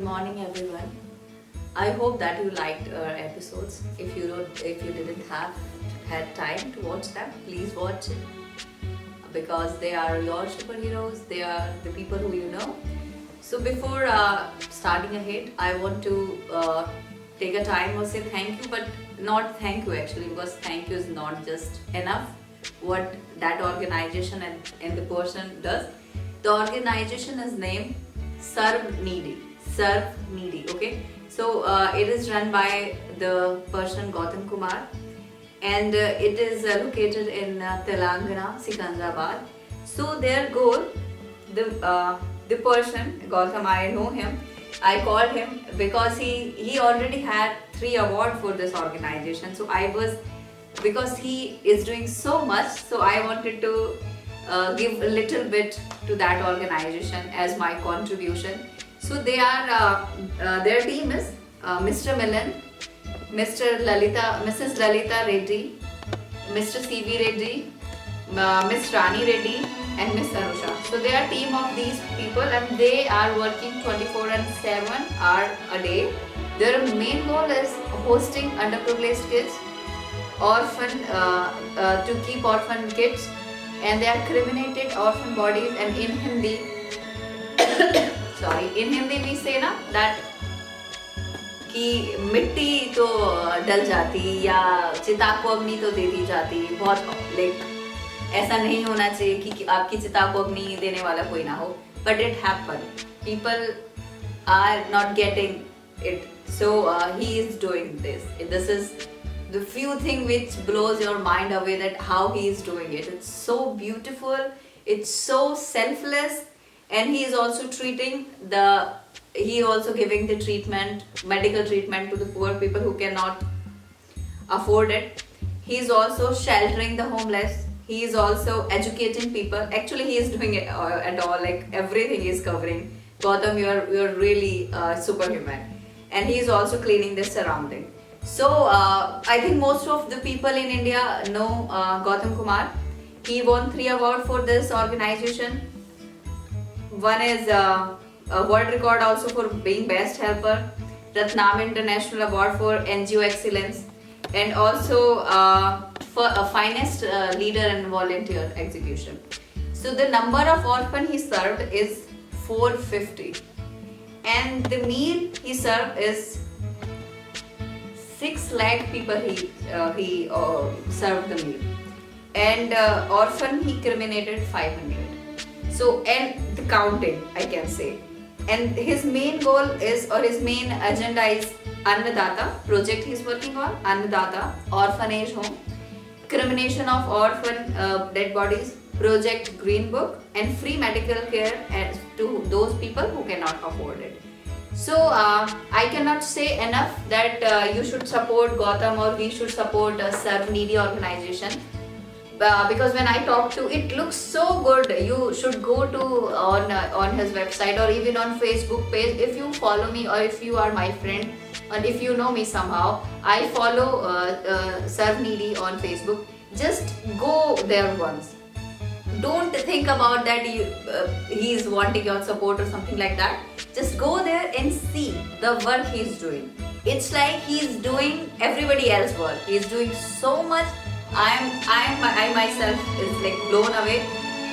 morning, everyone. I hope that you liked our episodes. If you didn't have had time to watch them, please watch it because they are your superheroes. They are the people who you know. So before starting ahead, I want to take a time or say thank you, but not thank you actually, because thank you is not just enough. What that organization and the person does, the organization is named Serve Needy. Serve Needy. Okay, so it is run by the person Gautam Kumar, and it is located in Telangana, Sikandrabad. So their goal, the person Gautam, I know him. I called him because he already had 3 awards for this organization. So I was, because he is doing so much, so I wanted to give a little bit to that organization as my contribution. So they are their team is Mr. Milan, Mrs. Lalita Reddy, Mr. C.V. Reddy, Miss Rani Reddy, and Miss Anusha. So they are a team of these people, and they are working 24/7 hours a day. Their main goal is hosting underprivileged kids, orphan to keep orphan kids, and they are criminated orphan bodies. And in Hindi, in Hindi we say na that कि मिट्टी तो डल जाती या चिता को अग्नि तो दे दी जाती, बहुत लाइक ऐसा नहीं होना चाहिए कि आपकी चिता को अग्नि देने वाला कोई ना हो, but it happen, people are not getting it, so he is doing this is the few thing which blows your mind away, that how he is doing it. It's so beautiful, it's so selfless, and he is also giving the treatment, medical treatment to the poor people who cannot afford it. He is also sheltering the homeless. He is also educating people. Actually, he is doing it at all, like everything he is covering. Gautam, you are really superhuman. And he is also cleaning the surrounding. So I think most of the people in India know Gautam Kumar. He won 3 awards for this organization. One is a world record also for being best helper, Ratnam International Award for NGO excellence, and also for a finest leader and volunteer execution. So the number of orphans he served is 450, and the meal he served is 6 lakh people he served the meal, and orphan he cremated 500. So, and the counting, I can say. And his main goal is, or his main agenda is Annadata project he is working on, Annadata orphanage home, cremation of orphan dead bodies, project Green Book, and free medical care to those people who cannot afford it. So I cannot say enough that you should support Gautam, or we should support Serve Needy organization, because when I talk to it, looks so good. You should go to on his website, or even on Facebook page. If you follow me, or if you are my friend, and if you know me somehow, I follow Serve Needy on Facebook. Just go there once. Don't think about that he is wanting your support or something like that. Just go there and see the work he is doing. It's like he is doing everybody else's work. He is doing so much. I myself is like blown away.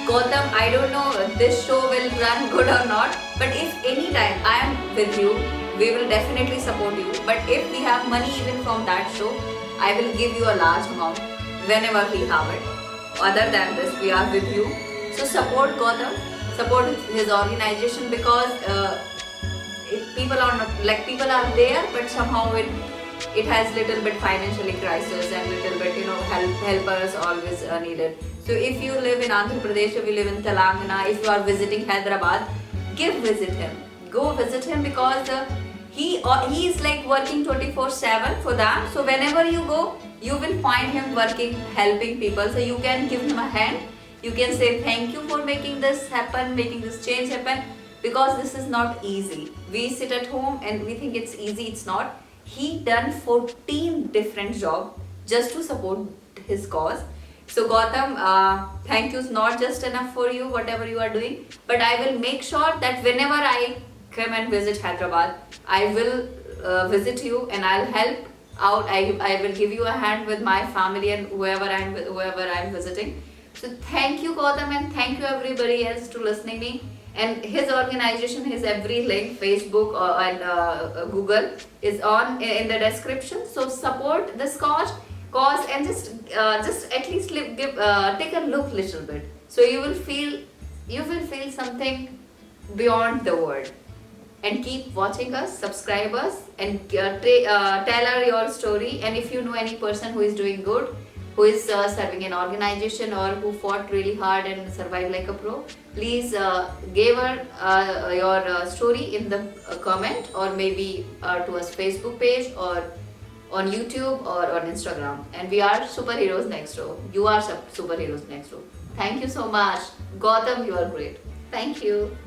Gautam, I don't know this show will run good or not, but if any time I am with you, we will definitely support you. But if we have money even from that show, I will give you a large amount whenever we have it. Other than this, we are with you. So support Gautam, support his organization, because people are not, like, people are there, but somehow it has little bit financially crisis, and little bit helpers always needed. So if you live in Andhra Pradesh, if you live in Telangana, if you are visiting Hyderabad, visit him. Go visit him, because he is like working 24/7 for that. So whenever you go, you will find him working, helping people. So you can give him a hand. You can say thank you for making this happen, making this change happen, because this is not easy. We sit at home and we think it's easy. It's not. He done 14 different jobs just to support his cause. So Gautam, thank you is not just enough for you, whatever you are doing, but I will make sure that whenever I come and visit Hyderabad. I will visit you and I'll help out. I will give you a hand with my family and whoever I'm visiting. So thank you Gautam, and thank you everybody else to listening me. And his organization, his every link, Facebook and Google is on in the description. So support this cause and just at least give take a look little bit. So you will feel something beyond the word. And keep watching us, subscribe us, and tell her your story. And if you know any person who is doing good, who is serving an organization or who fought really hard and survived like a pro, please give her your story in the comment, or maybe to us Facebook page, or on YouTube or on Instagram. And we are superheroes next door. You are superheroes next door. Thank you so much. Gautam, you are great. Thank you.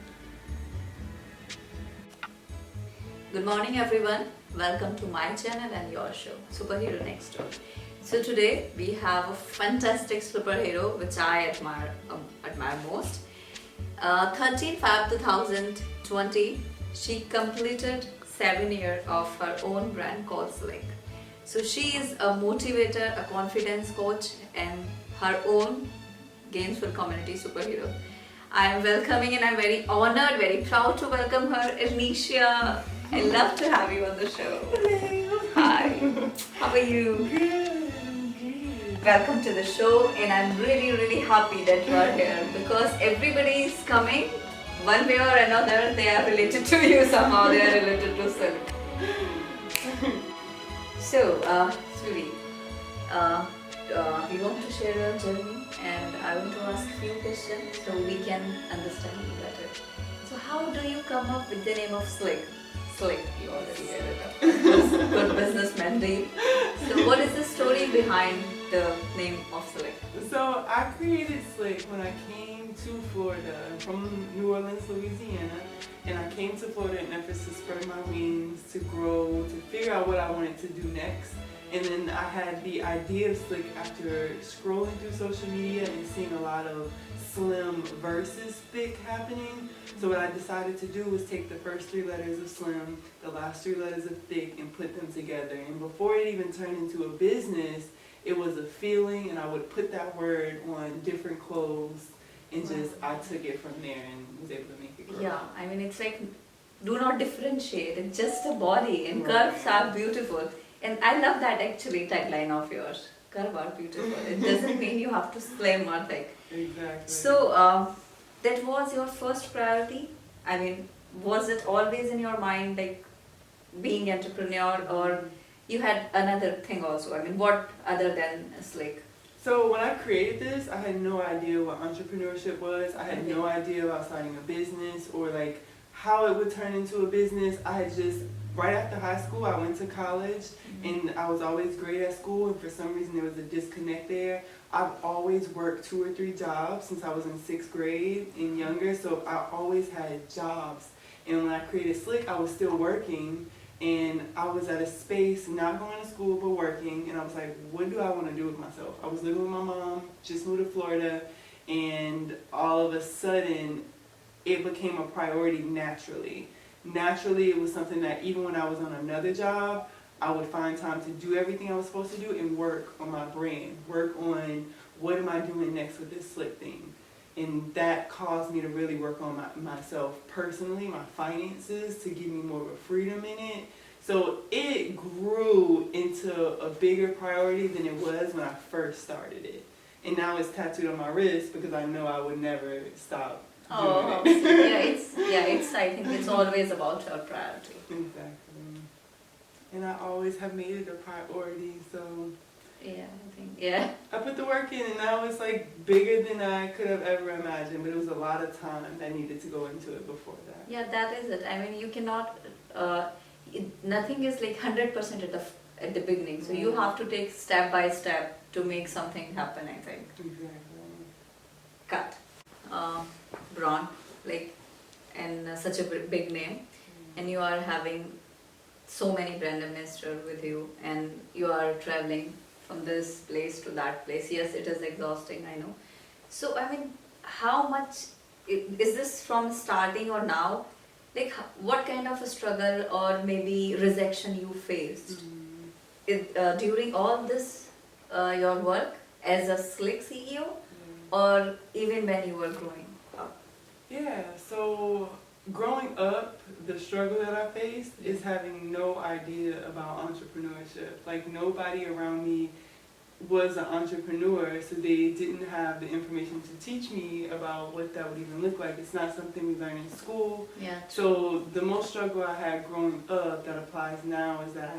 Good morning everyone. Welcome to my channel and your show, Superhero Next Door. So today we have a fantastic superhero which I admire most. 13 Feb 2020, she completed 7 years of her own brand called SLIICK. So she is a motivator, a confidence coach, and her own Gainesville community superhero. I am welcoming and I'm very honored, very proud to welcome her, Anisha. I love to have you on the show. Hello. Hi. How are you? Good. Welcome to the show, and I'm really happy that you are here, because everybody is coming one way or another. They are related to you somehow. They are related to SLIICK. So, Sweetie, we want to share your journey, and I want to ask a few questions so we can understand you better. So, how do you come up with the name of SLIICK? SLIICK, you already heard it. Good businessman name. So, what is the story behind the name of SLIICK? So I created SLIICK when I came to Florida from New Orleans, Louisiana, and I came to Florida in efforts to spread my wings, to grow, to figure out what I wanted to do next. And then I had the idea of SLIICK after scrolling through social media and seeing a lot of slim versus thick happening. So what I decided to do was take the first 3 letters of slim, the last 3 letters of thick, and put them together. And before it even turned into a business, it was a feeling, and I would put that word on different clothes, and I took it from there and was able to make it grow. Yeah, I mean, it's like, do not differentiate. It's just a body, and curves are beautiful. And I love that actually tagline of yours. Curves are beautiful. It doesn't mean you have to slim or thick. Exactly. So, that was your first priority? I mean, was it always in your mind, like being entrepreneur, or you had another thing also? I mean, what other than SLIICK? So when I created this, I had no idea what entrepreneurship was. I had no idea about starting a business or like how it would turn into a business. I had just, right after high school, I went to college, and I was always great at school, and for some reason there was a disconnect there. I've always worked 2 or 3 jobs since I was in 6th grade and younger, so I always had jobs. And when I created SLIICK, I was still working, and I was at a space, not going to school, but working, and I was like, what do I want to do with myself? I was living with my mom, just moved to Florida, and all of a sudden, it became a priority naturally. Naturally, it was something that even when I was on another job, I would find time to do everything I was supposed to do and work on my brand, work on what am I doing next with this SLIICK thing. And that caused me to really work on myself personally, my finances, to give me more of a freedom in it. So it grew into a bigger priority than it was when I first started it. And now it's tattooed on my wrist because I know I would never stop doing it. I think it's always about your priority. Exactly. And I always have made it a priority, so I put the work in, and now it's like bigger than I could have ever imagined, but it was a lot of time that needed to go into it before that. Yeah, that is it. I mean, you cannot, nothing is like 100% at the beginning, so you have to take step by step to make something happen, I think. Exactly. Cut. Braun, like, and such a big name, and you are having so many brand ambassadors with you, and you are traveling from this place to that place. Yes, it is exhausting, I know. So, I mean, how much is this from starting or now? like what kind of a struggle or maybe rejection you faced during all this your work as a SLIICK CEO or even when you were growing up? Yeah, so growing up, the struggle that I faced is having no idea about entrepreneurship. Like nobody around me was an entrepreneur, so they didn't have the information to teach me about what that would even look like. It's not something we learn in school. Yeah. So the most struggle I had growing up that applies now is that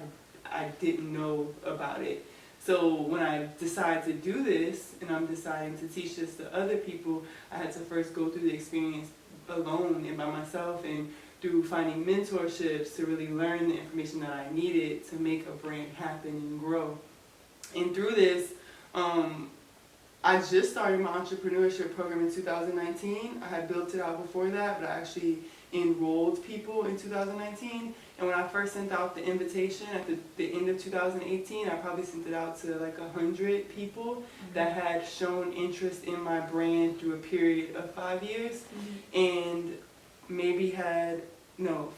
I didn't know about it. So when I decided to do this and I'm deciding to teach this to other people, I had to first go through the experience alone and by myself and through finding mentorships to really learn the information that I needed to make a brand happen and grow. And through this, I just started my entrepreneurship program in 2019. I had built it out before that, but I actually enrolled people in 2019. And when I first sent out the invitation at the end of 2018, I probably sent it out to like 100 people that had shown interest in my brand through a period of 5 years. And maybe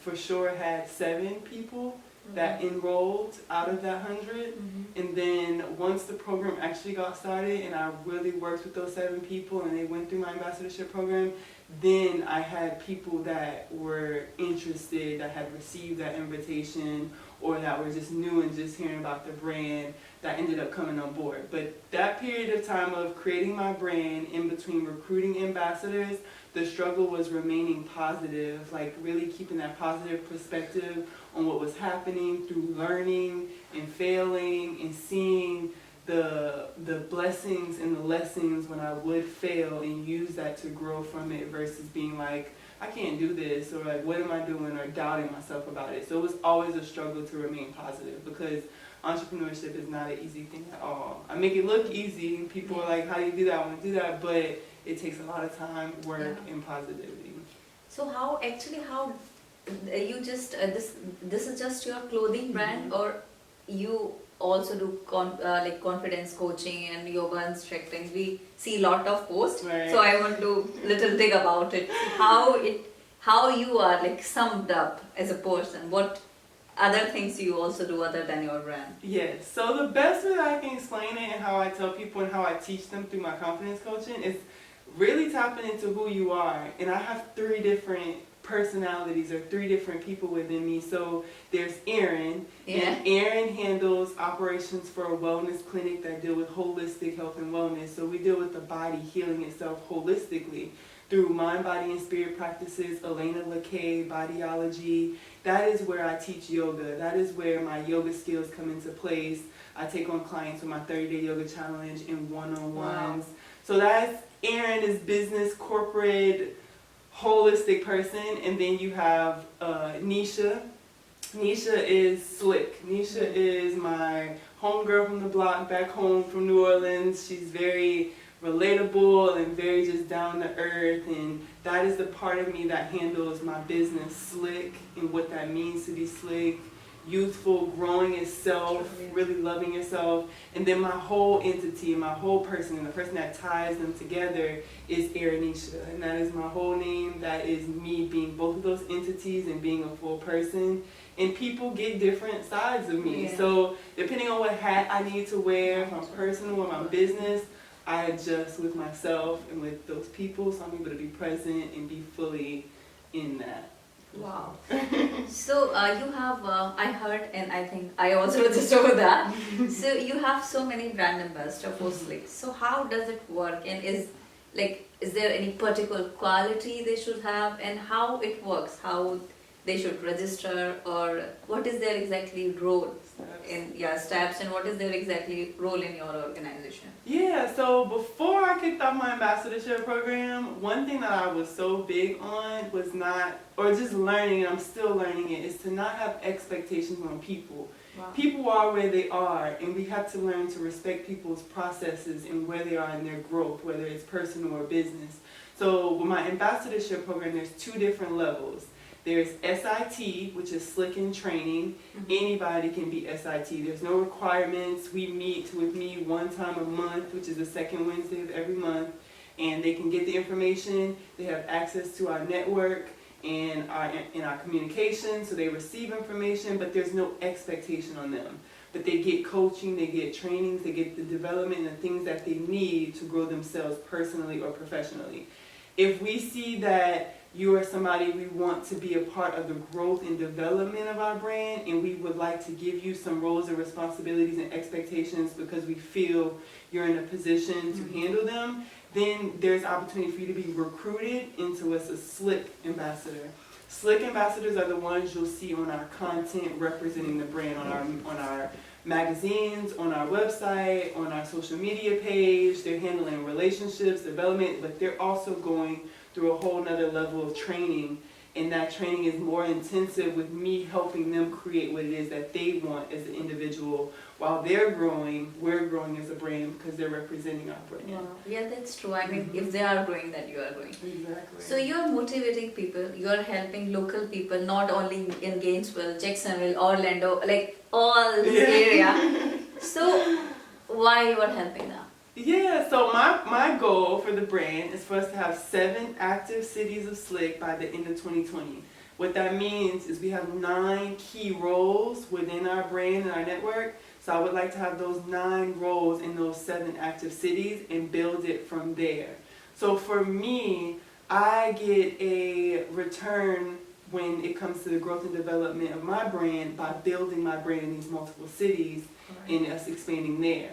for sure had 7 people that enrolled out of that 100. And then once the program actually got started and I really worked with those 7 people and they went through my ambassadorship program, then I had people that were interested, that had received that invitation, or that were just new and just hearing about the brand that ended up coming on board. But that period of time of creating my brand in between recruiting ambassadors, the struggle was remaining positive, like really keeping that positive perspective on what was happening through learning and failing and seeing the blessings and the lessons when I would fail and use that to grow from it versus being like, I can't do this, or like, what am I doing, or doubting myself about it. So it was always a struggle to remain positive because entrepreneurship is not an easy thing at all. I make it look easy and people are like, how do you do that? I want to do that, but it takes a lot of time, work, and positivity. So how you just this is just your clothing brand, or you also do confidence coaching and yoga instructing? We see a lot of posts, Right. so I want to little dig about it. How you are like summed up as a person? What other things you also do other than your brand? Yes. So the best way that I can explain it and how I tell people and how I teach them through my confidence coaching is really tapping into who you are. And I have 3 different personalities or 3 different people within me. So there's Erin, and Erin handles operations for a wellness clinic that deal with holistic health and wellness. So we deal with the body healing itself holistically through mind, body, and spirit practices, Elena LeKay, bodyology. That is where I teach yoga. That is where my yoga skills come into place. I take on clients with my 30-day yoga challenge in one-on-ones. Wow. So that's Erin is business, corporate, holistic person. And then you have Nisha. Nisha is SLIICK. Nisha is my homegirl from the block back home from New Orleans. She's very relatable and very just down to earth, and that is the part of me that handles my business SLIICK and what that means to be SLIICK, youthful, growing itself, really loving yourself. And then my whole entity, my whole person, and the person that ties them together is Eranisha, and that is my whole name. That is me being both of those entities and being a full person. And people get different sides of me. So depending on what hat I need to wear, if I'm personal or my business, I adjust with myself and with those people, so I'm able to be present and be fully in that. Wow. So you have, I heard, and I think I also registered over that. So you have so many brand ambassadors for SLIICK. So how does it work? And is there any particular quality they should have, and how it works? How they should register, or what is their exactly role in steps, and what is their exactly role in your organization? Yeah, so before I kicked off my ambassadorship program, one thing that I was so big on was just learning, and I'm still learning it, is to not have expectations on people. Wow. People are where they are, and we have to learn to respect people's processes and where they are in their growth, whether it's personal or business. So with my ambassadorship program, there's 2 different levels. There's SIT, which is SLIICK in training. Anybody can be SIT. There's no requirements. We meet with me 1 time a month, which is the 2nd Wednesday of every month. And they can get the information. They have access to our network. and in our communication, so they receive information, but there's no expectation on them. But they get coaching, they get trainings, they get the development and the things that they need to grow themselves personally or professionally. If we see that you are somebody we want to be a part of the growth and development of our brand, and we would like to give you some roles and responsibilities and expectations because we feel you're in a position to handle them, then there's opportunity for you to be recruited into as a SLIICK ambassador. SLIICK ambassadors are the ones you'll see on our content representing the brand, on our magazines, on our website, on our social media page. They're handling relationships, development, but they're also going through a whole nother level of training, and that training is more intensive with me helping them create what it is that they want as an individual. While they're growing, we're growing as a brand because they're representing our brand. Wow. Yeah, that's true. I mean, if they are growing, then you are growing. Exactly. So you're motivating people, you're helping local people, not only in Gainesville, Jacksonville, Orlando, like all this area. So why you are helping them? Yeah, so my goal for the brand is for us to have 7 active cities of SLIICK by the end of 2020. What that means is we have 9 key roles within our brand and our network. So I would like to have those 9 roles in those 7 active cities and build it from there. So for me, I get a return when it comes to the growth and development of my brand by building my brand in these multiple cities and us expanding there.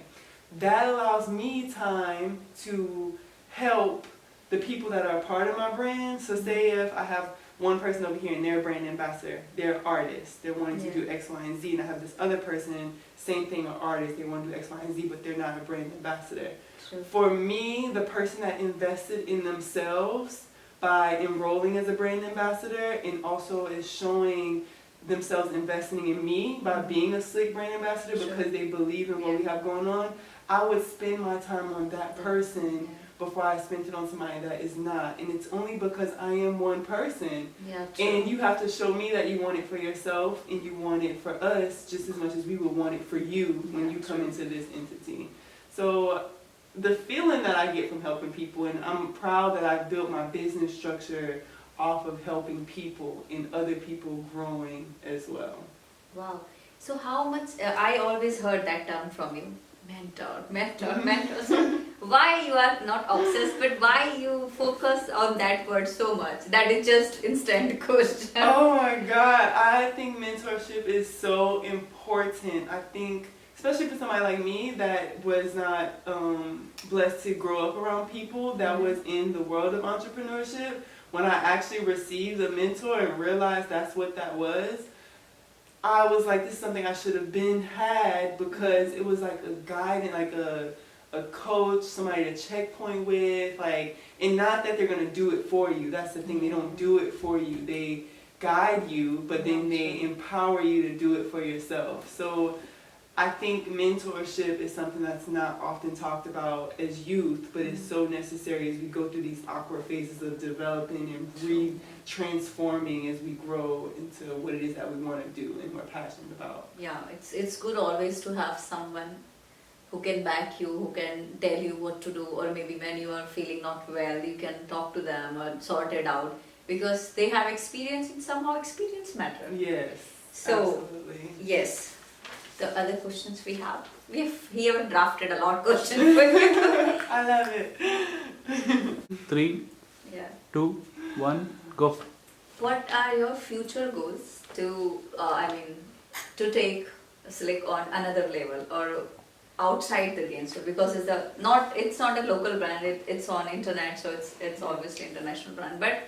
That allows me time to help the people that are a part of my brand. So say if I have one person over here and they're a brand ambassador, they're artists, they're wanting to do X, Y, and Z, and I have this other person, same thing, an artist, they want to do X, Y, and Z, but they're not a brand ambassador. True. For me, the person that invested in themselves by enrolling as a brand ambassador and also is showing themselves investing in me by being a SLIICK brand ambassador because they believe in what we have going on, I would spend my time on that person before I spent it on somebody that is not. And it's only because I am one person. Yeah, true. And you have to show me that you want it for yourself and you want it for us just as much as we would want it for you when you come into this entity. So the feeling that I get from helping people, and I'm proud that I've built my business structure off of helping people and other people growing as well. Wow. So how much, I always heard that term from you. Mentor. So why you are not obsessed, but why you focus on that word so much? That is just instant question. Oh my God, I think mentorship is so important. I think, especially for somebody like me that was not blessed to grow up around people that was in the world of entrepreneurship, when I actually received a mentor and realized that's what that was, I was like, this is something I should have had because it was like a guide and like a coach, somebody to checkpoint with, like, and not that they're gonna do it for you. That's the thing, they don't do it for you. They guide you, but then they empower you to do it for yourself. So I think mentorship is something that's not often talked about as youth, but it's so necessary as we go through these awkward phases of developing and transforming as we grow into what it is that we want to do and we're passionate about. Yeah, it's good always to have someone who can back you, who can tell you what to do, or maybe when you are feeling not well, you can talk to them or sort it out because they have experience and somehow experience matter. Yes, so, absolutely. Yes. The other questions we have. We have drafted a lot of questions for you. I love it. 3, 2, 1, go. What are your future goals to, to take SLIICK on another level or outside the Gainesville? Because it's not a local brand. It's on internet, so it's obviously international brand. But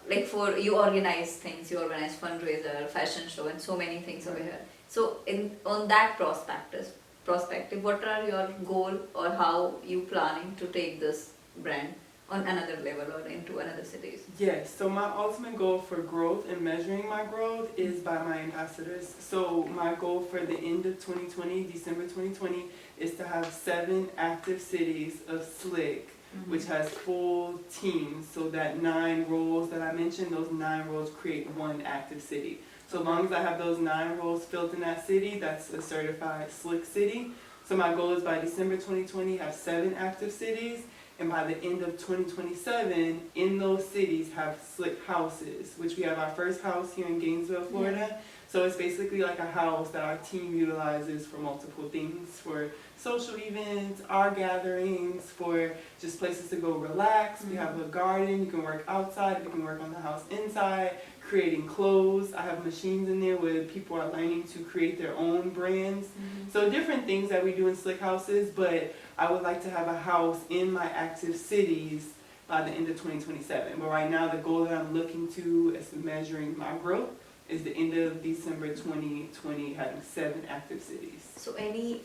like for you organize things, you organize fundraiser, fashion show, and so many things over here. So on that perspective, what are your goal or how you planning to take this brand on another level or into another cities? Yes, so my ultimate goal for growth and measuring my growth is by my ambassadors. So my goal for the end of 2020, December 2020, is to have 7 active cities of SLIICK, which has full teams. So that 9 roles that I mentioned, those 9 roles create 1 active city. So long as I have those 9 roles filled in that city, that's a certified SLIICK city. So my goal is by December 2020, have 7 active cities. and by the end of 2027, in those cities have SLIICK houses, which we have our first house here in Gainesville, Florida. So it's basically like a house that our team utilizes for multiple things, for social events, our gatherings, for just places to go relax. We have a garden, you can work outside, you can work on the house inside, creating clothes. I have machines in there where people are learning to create their own brands. So different things that we do in SLIICK houses, but I would like to have a house in my active cities by the end of 2027. But right now the goal that I'm looking to is measuring my growth is the end of December 2020 having 7 active cities. So any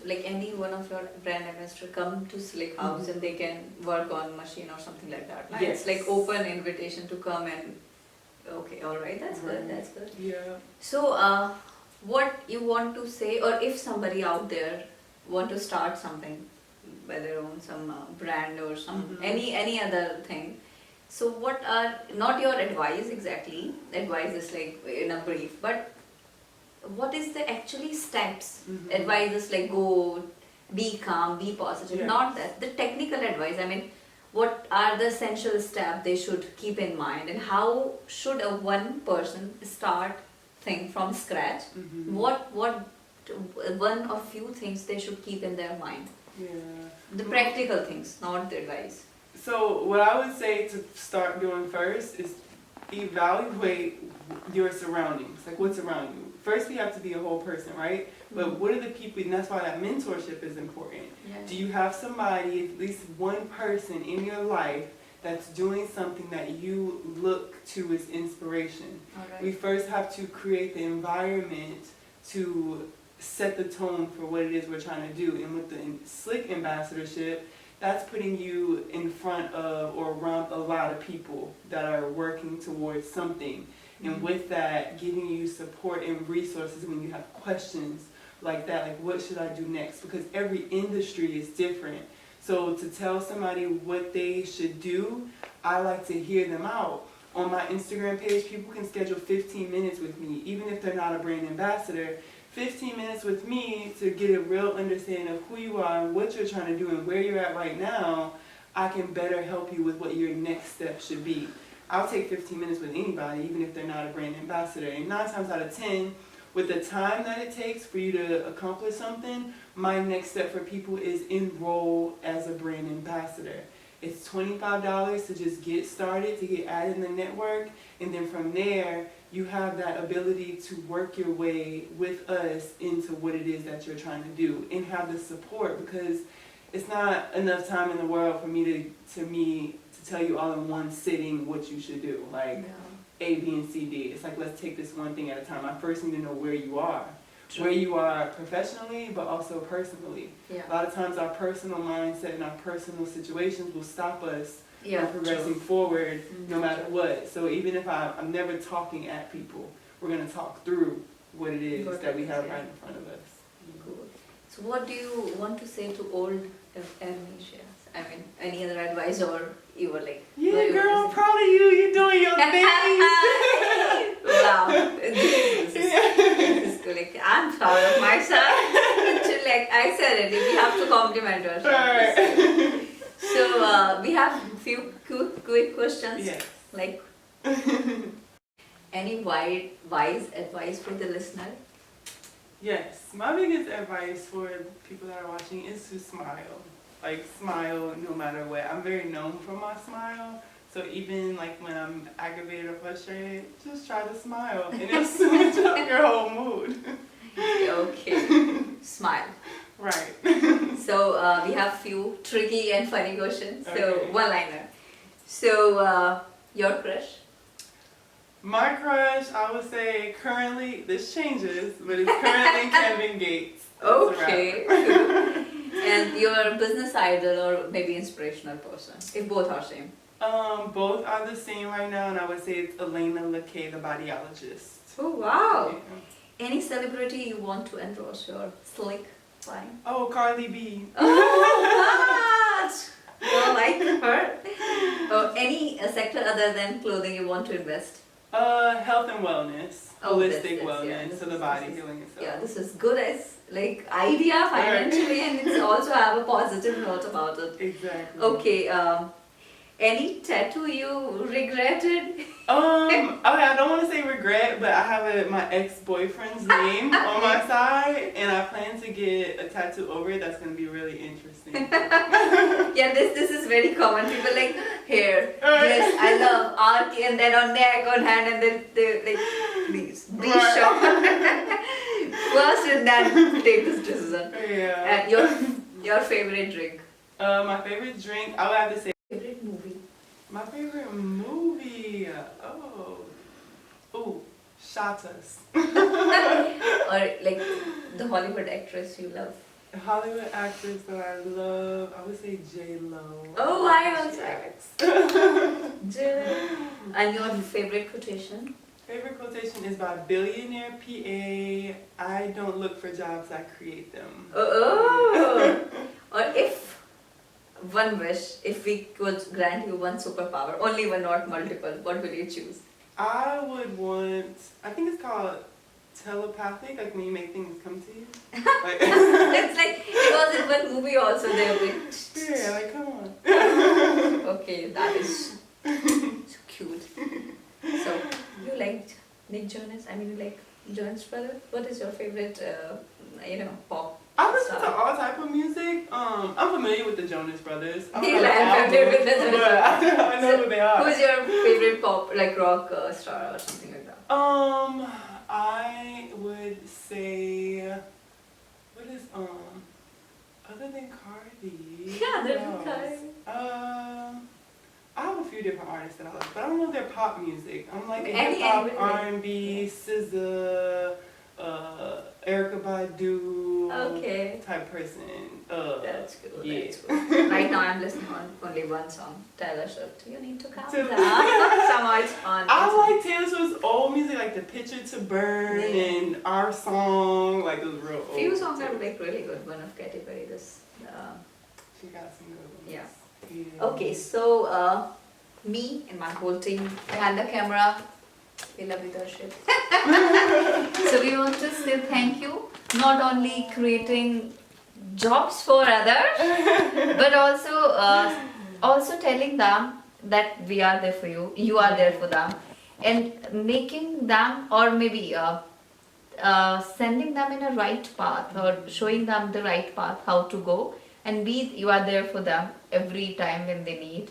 one of your brand ambassador come to SLIICK house and they can work on machine or something like that. Right? Yes. It's like open invitation to come and okay, all right, that's good, that's good. Yeah. So what you want to say, or if somebody out there want to start something, whether on some brand or some any other thing. So what are, not your advice exactly, advice is like in a brief, but what is the actually steps? Advice is like go, be calm, be positive, not that, the technical advice, I mean, what are the essential steps they should keep in mind and how should a one person start thing from scratch? What one or few things they should keep in their mind? Yeah. The practical things, not the advice. So what I would say to start doing first is evaluate your surroundings, like what's around you. First we have to be a whole person, right? But what are the people, and that's why that mentorship is important. Do you have somebody, at least one person in your life that's doing something that you look to as inspiration? We first have to create the environment to set the tone for what it is we're trying to do. And with the SLIICK ambassadorship, that's putting you in front of or around a lot of people that are working towards something. And with that, giving you support and resources when you have questions like that, like what should I do next? Because every industry is different. So to tell somebody what they should do, I like to hear them out. On my Instagram page, people can schedule 15 minutes with me, even if they're not a brand ambassador. 15 minutes with me to get a real understanding of who you are and what you're trying to do and where you're at right now. I can better help you with what your next step should be. I'll take 15 minutes with anybody, even if they're not a brand ambassador. And 9 times out of 10, with the time that it takes for you to accomplish something, my next step for people is enroll as a brand ambassador. It's $25 to just get started, to get added in the network, and then from there, you have that ability to work your way with us into what it is that you're trying to do and have the support, because it's not enough time in the world for me to tell you all in one sitting what you should do, like A, B, and C, D. It's like, let's take this one thing at a time. I first need to know where you are. Where you are professionally, but also personally. A lot of times our personal mindset and our personal situations will stop us from progressing forward no matter what. So even if I'm never talking at people, we're going to talk through what it is that we have right in front of us. Cool. So what do you want to say to old amnesia? I mean, any other advice, or you were like... Yeah, girl, I'm proud of you. You're doing your thing. Wow. This is good. Like, I'm proud of myself. Like I said it, we have to compliment ourselves. Right. So we have a few quick questions. Yes. Like, any wise advice for the listener? Yes. My biggest advice for people that are watching is to smile. Like, smile no matter what. I'm very known for my smile. So even like when I'm aggravated or frustrated, just try to smile and it'll switch up your whole mood. Okay. Smile. Right. So we have few tricky and funny questions. So Okay. one-liner. So your crush? My crush, I would say currently, this changes, but it's currently Kevin Gates. That's a Okay. rapper. And your business idol or maybe inspirational person, if both are same? Both are the same right now, and I would say it's SLIICK, the bodyologist. Oh wow! Yeah. Any celebrity you want to endorse your SLIICK line? Oh, Carly B. Oh, gosh! Oh, like her. Oh, any sector other than clothing you want to invest? Health and wellness. Oh, this, holistic yeah, wellness, this so the is- body this is- healing itself. Yeah, this is good as like idea financially, and it's also have a positive note about it. Exactly. Okay, any tattoo you regretted? Okay, I don't want to say regret, but I have my ex-boyfriend's name on my side, and I plan to get a tattoo over it. That's gonna be really interesting. Yeah, this is very common. People like here, yes, I love arc, and then on neck, on hand, and then they like please be Right. sure first, and then take this decision. Yeah. And your favorite drink? My favorite drink, I would have to say Favorite movie? my favorite movie. Shatas. Or like the Hollywood actress you love? A Hollywood actress that I love, I would say J-Lo. Oh, I also. She acts. And your favorite quotation? Favorite quotation is by billionaire PA. I don't look for jobs, I create them. Oh. Or if one wish, if we could grant you one superpower, only one, not multiple, what will you choose? I would want, I think it's called telepathic, like when you make things come to you. Like, It's like it was in one movie also. They were like, yeah, like come on. okay, that is so cute. So you liked Nick Jonas? I mean, you like Jonas Brothers? What is your favorite, pop? I listen to star? all type of music. I'm familiar with the Jonas Brothers. I don't Yeah, know the I'm familiar with the albums, Jonas but I know who they are. Who's your favorite pop, like rock star or something like that? I would say, what is other than Cardi? Yeah, who there's else? Cardi. I have a few different artists that I like, but I don't know their pop music. I'm like a Any- hip hop, any- R&B, SZA, Erykah Badu Okay. type person. That's good. Yeah. That's good. Right now I'm listening on only one song, Taylor Swift. You need to calm To- down. So much on. I like Taylor Swift's old music, like The Picture to Burn Yeah. and Our Song, like those real old. Few songs are like really good. One of Katy Perry. This. She got some good ones. Yeah. Yeah. Okay, so me and my whole team behind the camera, we love leadership. So we want to say thank you, not only creating jobs for others, but also telling them that we are there for you, you are there for them, and making them, or maybe sending them in a right path, or showing them the right path how to go, and you are there for them every time when they need.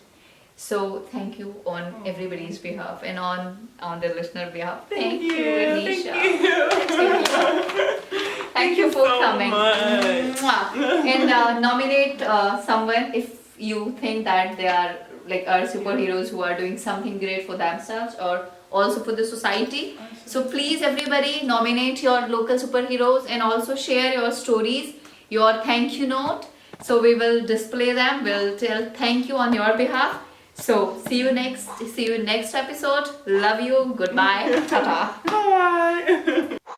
So thank you on everybody's behalf and on the listener behalf. Thank you, Anisha. Thank you for so coming. much. Mwah. And nominate someone if you think that they are like our superheroes who are doing something great for themselves or also for the society. So please everybody nominate your local superheroes and also share your stories, your thank you note. So we will display them. We'll tell thank you on your behalf. So see you next episode. Love you. Goodbye. Ta-ta. Bye.